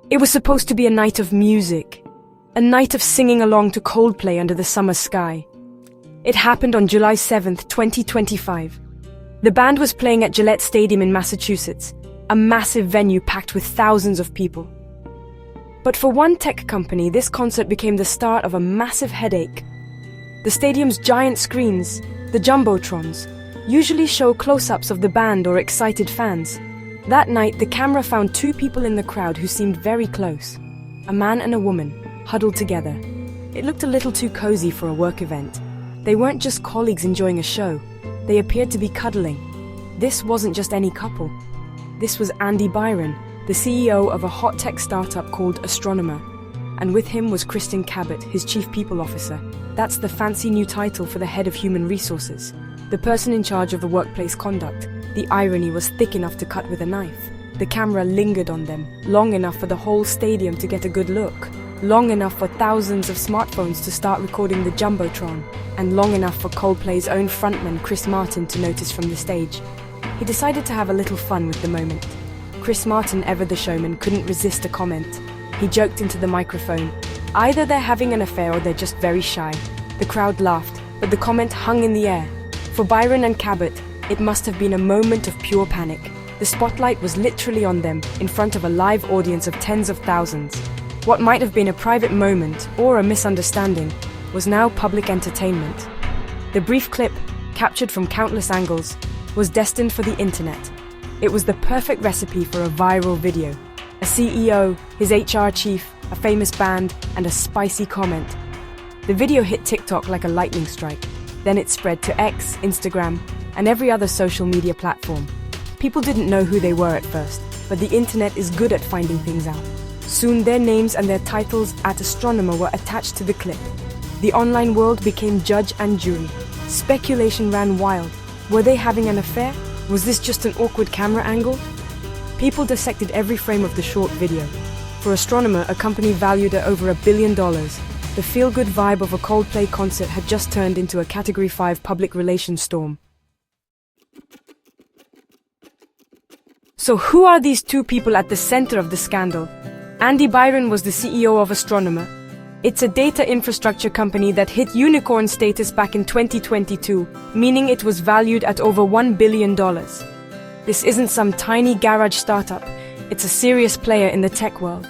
It was supposed to be a night of music, a night of singing along to Coldplay under the summer sky. It happened on July 7th, 2025. The band was playing at Gillette Stadium in Massachusetts, a massive venue packed with thousands of people. But for one tech company, this concert became the start of a massive headache. The stadium's giant screens, the jumbotrons, usually show close-ups of the band or excited fans. That night, the camera found two people in the crowd who seemed very close. A man and a woman, huddled together. It looked a little too cozy for a work event. They weren't just colleagues enjoying a show. They appeared to be cuddling. This wasn't just any couple. This was Andy Byron, the CEO of a hot tech startup called Astronomer. And with him was Kristen Cabot, his chief people officer. That's the fancy new title for the head of human resources, the person in charge of the workplace conduct. The irony was thick enough to cut with a knife. The camera lingered on them, long enough for the whole stadium to get a good look, long enough for thousands of smartphones to start recording the jumbotron, and long enough for Coldplay's own frontman Chris Martin to notice from the stage. He decided to have a little fun with the moment. Chris Martin, ever the showman, couldn't resist a comment. He joked into the microphone, "Either they're having an affair or they're just very shy." The crowd laughed, but the comment hung in the air. For Byron and Cabot, it must have been a moment of pure panic. The spotlight was literally on them, in front of a live audience of tens of thousands. What might have been a private moment, or a misunderstanding, was now public entertainment. The brief clip, captured from countless angles, was destined for the internet. It was the perfect recipe for a viral video. A CEO, his HR chief, a famous band, and a spicy comment. The video hit TikTok like a lightning strike. Then it spread to X, Instagram, and every other social media platform. People didn't know who they were at first, but the internet is good at finding things out. Soon their names and their titles at Astronomer were attached to the clip. The online world became judge and jury. Speculation ran wild. Were they having an affair? Was this just an awkward camera angle? People dissected every frame of the short video. For Astronomer, a company valued at over $1 billion, the feel-good vibe of a Coldplay concert had just turned into a Category 5 public relations storm. So who are these two people at the center of the scandal? Andy Byron was the CEO of Astronomer. It's a data infrastructure company that hit unicorn status back in 2022, meaning it was valued at over $1 billion. This isn't some tiny garage startup. It's a serious player in the tech world.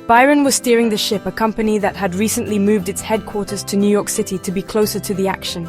Byron was steering the ship, a company that had recently moved its headquarters to New York City to be closer to the action.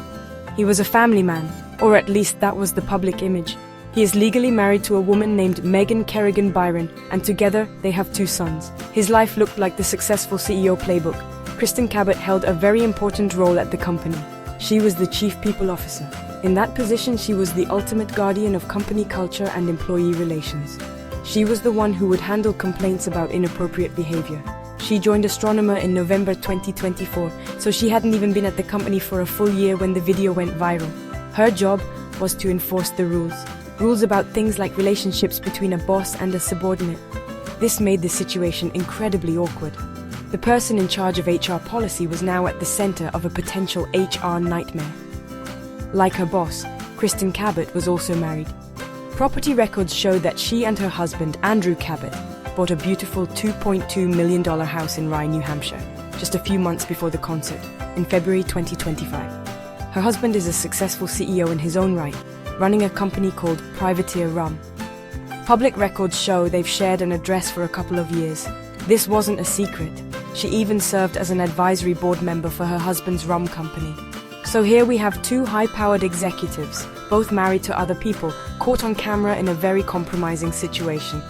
He was a family man, or at least that was the public image. He is legally married to a woman named Megan Kerrigan Byron, and together they have 2 sons. His life looked like the successful CEO playbook. Kristen Cabot held a very important role at the company. She was the chief people officer. In that position, she was the ultimate guardian of company culture and employee relations. She was the one who would handle complaints about inappropriate behavior. She joined Astronomer in November 2024, so she hadn't even been at the company for a full year when the video went viral. Her job was to enforce the rules. Rules about things like relationships between a boss and a subordinate. This made the situation incredibly awkward. The person in charge of HR policy was now at the center of a potential HR nightmare. Like her boss, Kristen Cabot was also married. Property records show that she and her husband, Andrew Cabot, bought a beautiful $2.2 million house in Rye, New Hampshire, just a few months before the concert, in February 2025. Her husband is a successful CEO in his own right, running a company called Privateer Rum. Public records show they've shared an address for a couple of years. This wasn't a secret. She even served as an advisory board member for her husband's rum company. So here we have 2 high-powered executives, both married to other people, caught on camera in a very compromising situation.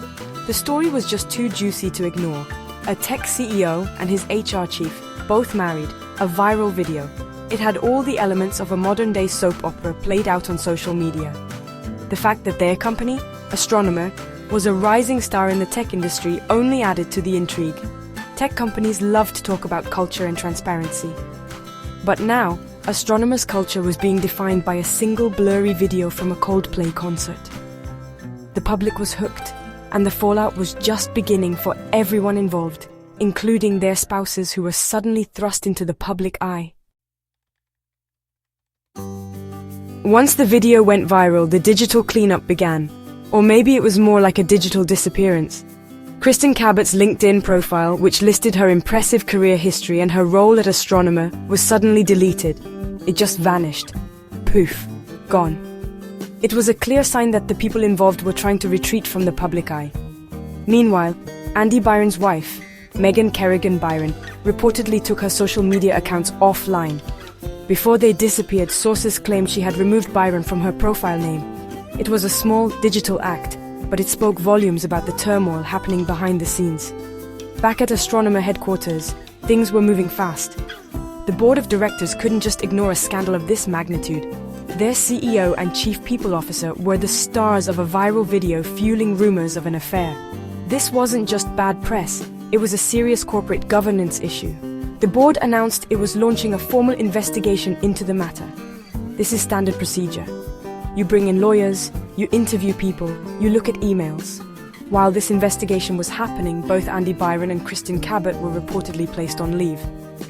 The story was just too juicy to ignore. A tech CEO and his HR chief, both married, a viral video. It had all the elements of a modern-day soap opera played out on social media. The fact that their company, Astronomer, was a rising star in the tech industry only added to the intrigue. Tech companies love to talk about culture and transparency. But now, Astronomer's culture was being defined by a single blurry video from a Coldplay concert. The public was hooked, and the fallout was just beginning for everyone involved, including their spouses who were suddenly thrust into the public eye. Once the video went viral, the digital cleanup began. Or maybe it was more like a digital disappearance. Kristen Cabot's LinkedIn profile, which listed her impressive career history and her role at Astronomer, was suddenly deleted. It just vanished. Poof. Gone. It was a clear sign that the people involved were trying to retreat from the public eye. Meanwhile, Andy Byron's wife, Megan Kerrigan Byron, reportedly took her social media accounts offline. Before they disappeared, sources claimed she had removed Byron from her profile name. It was a small, digital act, but it spoke volumes about the turmoil happening behind the scenes. Back at Astronomer headquarters, things were moving fast. The board of directors couldn't just ignore a scandal of this magnitude. Their CEO and chief people officer were the stars of a viral video fueling rumors of an affair. This wasn't just bad press, it was a serious corporate governance issue. The board announced it was launching a formal investigation into the matter. This is standard procedure. You bring in lawyers, you interview people, you look at emails. While this investigation was happening, both Andy Byron and Kristen Cabot were reportedly placed on leave.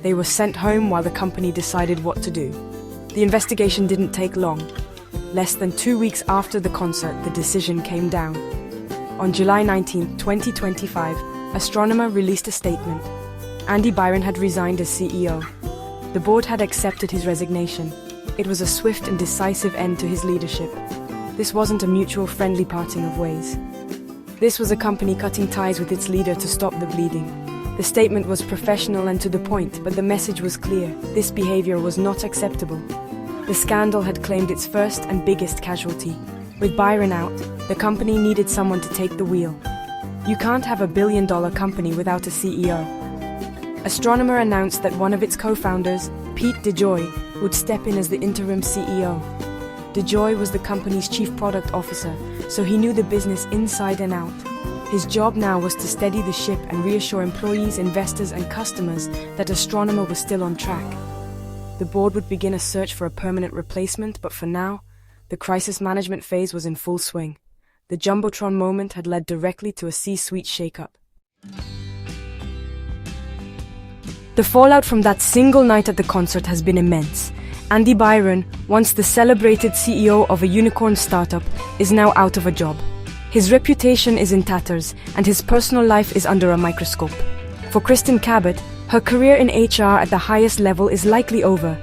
They were sent home while the company decided what to do. The investigation didn't take long. Less than 2 weeks after the concert, the decision came down. On July 19, 2025, Astronomer released a statement. Andy Byron had resigned as CEO. The board had accepted his resignation. It was a swift and decisive end to his leadership. This wasn't a mutual friendly parting of ways. This was a company cutting ties with its leader to stop the bleeding. The statement was professional and to the point, but the message was clear. This behavior was not acceptable. The scandal had claimed its first and biggest casualty. With Byron out, the company needed someone to take the wheel. You can't have a billion-dollar company without a CEO. Astronomer announced that one of its co-founders, Pete DeJoy, would step in as the interim CEO. DeJoy was the company's chief product officer, so he knew the business inside and out. His job now was to steady the ship and reassure employees, investors, and customers that Astronomer was still on track. The board would begin a search for a permanent replacement, but for now, the crisis management phase was in full swing. The Jumbotron moment had led directly to a C-suite shakeup. The fallout from that single night at the concert has been immense. Andy Byron, once the celebrated CEO of a unicorn startup, is now out of a job. His reputation is in tatters, and his personal life is under a microscope. For Kristen Cabot, her career in HR at the highest level is likely over,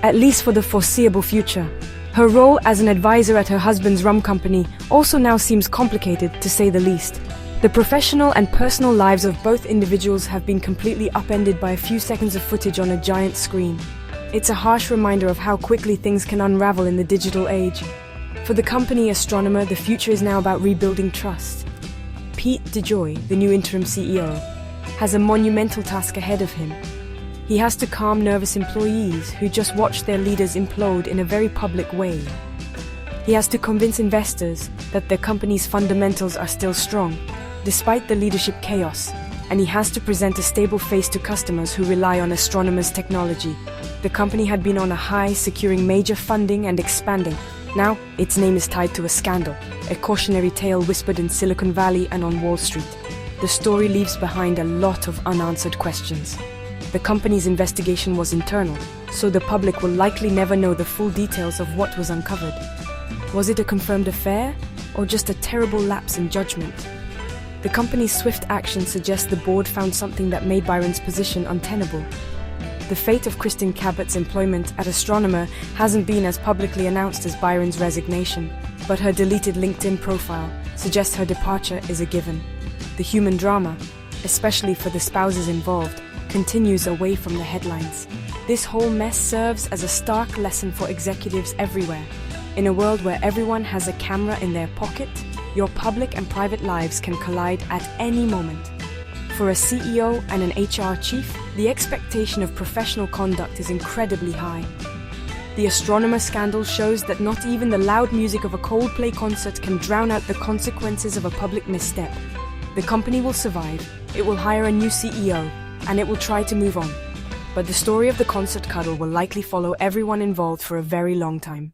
at least for the foreseeable future. Her role as an advisor at her husband's rum company also now seems complicated, to say the least. The professional and personal lives of both individuals have been completely upended by a few seconds of footage on a giant screen. It's a harsh reminder of how quickly things can unravel in the digital age. For the company Astronomer, the future is now about rebuilding trust. Pete DeJoy, the new interim CEO, has a monumental task ahead of him. He has to calm nervous employees who just watched their leaders implode in a very public way. He has to convince investors that their company's fundamentals are still strong, despite the leadership chaos, and he has to present a stable face to customers who rely on Astronomer's technology. The company had been on a high, securing major funding and expanding. Now, its name is tied to a scandal, a cautionary tale whispered in Silicon Valley and on Wall Street. The story leaves behind a lot of unanswered questions. The company's investigation was internal, so the public will likely never know the full details of what was uncovered. Was it a confirmed affair, or just a terrible lapse in judgment? The company's swift action suggests the board found something that made Byron's position untenable. The fate of Kristen Cabot's employment at Astronomer hasn't been as publicly announced as Byron's resignation, but her deleted LinkedIn profile suggests her departure is a given. The human drama, especially for the spouses involved, continues away from the headlines. This whole mess serves as a stark lesson for executives everywhere. In a world where everyone has a camera in their pocket, your public and private lives can collide at any moment. For a CEO and an HR chief, the expectation of professional conduct is incredibly high. The Astronomer scandal shows that not even the loud music of a Coldplay concert can drown out the consequences of a public misstep. The company will survive, it will hire a new CEO, and it will try to move on. But the story of the concert cuddle will likely follow everyone involved for a very long time.